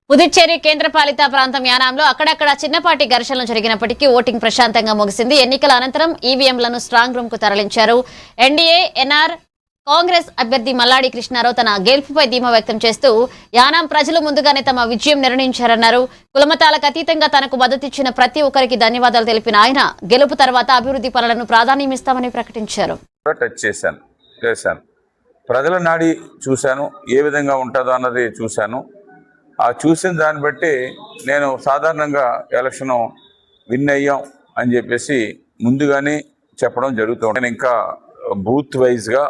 పుదుచ్చేరి కేంద్రపాలిత ప్రాంతం యానాంలో అక్కడక్కడ చిన్నపాటి ఘర్షణలు జరిగినప్పటికీ ఓటింగ్ ప్రశాంతంగా ముగిసింది. ఎన్నికల అనంతరం ఈవీఎంలను స్ట్రాంగ్ రూమ్ కు తరలించారు. ఎన్డీఏ ఎన్ఆర్ కాంగ్రెస్ అభ్యర్థి మల్లాడి కృష్ణారావు తన గెలుపుపై ధీమా వ్యక్తం చేస్తూ యానాం ప్రజలు ముందుగానే తమ విజయం నిర్ణయించారన్నారు. కులమతాలకు అతీతంగా తనకు మద్దతిచ్చిన ప్రతి ఒక్కరికి ధన్యవాదాలు తెలిపిన ఆయన గెలుపు తర్వాత అభివృద్ధి పనులను ప్రాధాన్యమిస్తామని ప్రకటించారు. ప్రజల నాడి చూశాను, ఏ విధంగా ఉంటుందో అన్నది చూశాను. ఆ చూసిన దాన్ని బట్టి నేను సాధారణంగా ఎలక్షన్ విన్ అయ్యాం అని చెప్పేసి ముందుగానే చెప్పడం జరుగుతుంది. నేను ఇంకా బూత్ వైజ్గా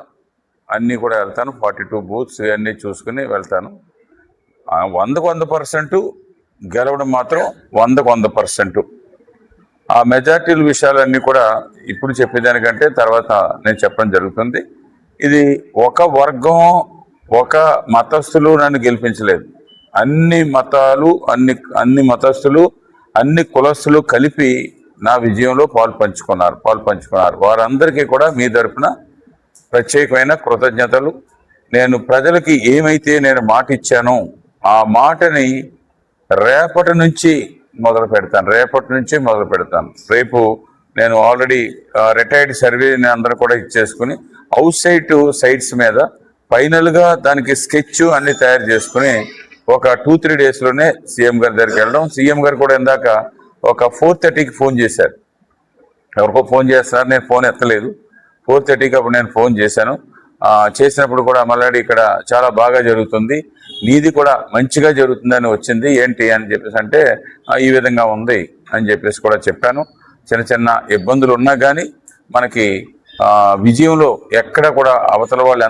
అన్నీ కూడా వెళ్తాను. 42 బూత్స్ అన్నీ చూసుకుని వెళ్తాను. 100% గెలవడం మాత్రం 100%. ఆ మెజార్టీల విషయాలన్నీ కూడా ఇప్పుడు చెప్పేదానికంటే తర్వాత నేను చెప్పడం జరుగుతుంది. ఇది ఒక వర్గం, ఒక మతస్థులు నన్ను గెలిపించలేదు. అన్ని మతాలు, అన్ని మతస్థులు, అన్ని కులస్తులు కలిపి నా విజయంలో పాలు పంచుకున్నారు. వారందరికీ కూడా మీ తరపున ప్రత్యేకమైన కృతజ్ఞతలు. నేను ప్రజలకి ఏమైతే నేను మాట ఇచ్చానో ఆ మాటని రేపటి నుంచి మొదలు పెడతాను. రేపు నేను ఆల్రెడీ రిటైర్డ్ సర్వేని అందరూ కూడా ఇచ్చేసుకుని అవుట్ సైట్స్ మీద ఫైనల్గా దానికి స్కెచ్ అన్ని తయారు చేసుకుని ఒక 2-3 డేస్లోనే సీఎం గారి దగ్గరికి వెళ్ళడం. సీఎం గారు కూడా ఇందాక ఒక 4:30కి ఫోన్ చేశారు. ఎవరికో ఫోన్ చేస్తున్నారు, నేను ఫోన్ ఎత్తలేదు. 4:30కి అప్పుడు నేను ఫోన్ చేశాను. చేసినప్పుడు కూడా మల్లాడి ఇక్కడ చాలా బాగా జరుగుతుంది, నీది కూడా మంచిగా జరుగుతుందని వచ్చింది ఏంటి అని చెప్పేసి అంటే ఈ విధంగా ఉంది అని చెప్పేసి కూడా చెప్పాను. చిన్న ఇబ్బందులు ఉన్నా కానీ మనకి విజయంలో ఎక్కడ కూడా అవతల వాళ్ళు ఎంత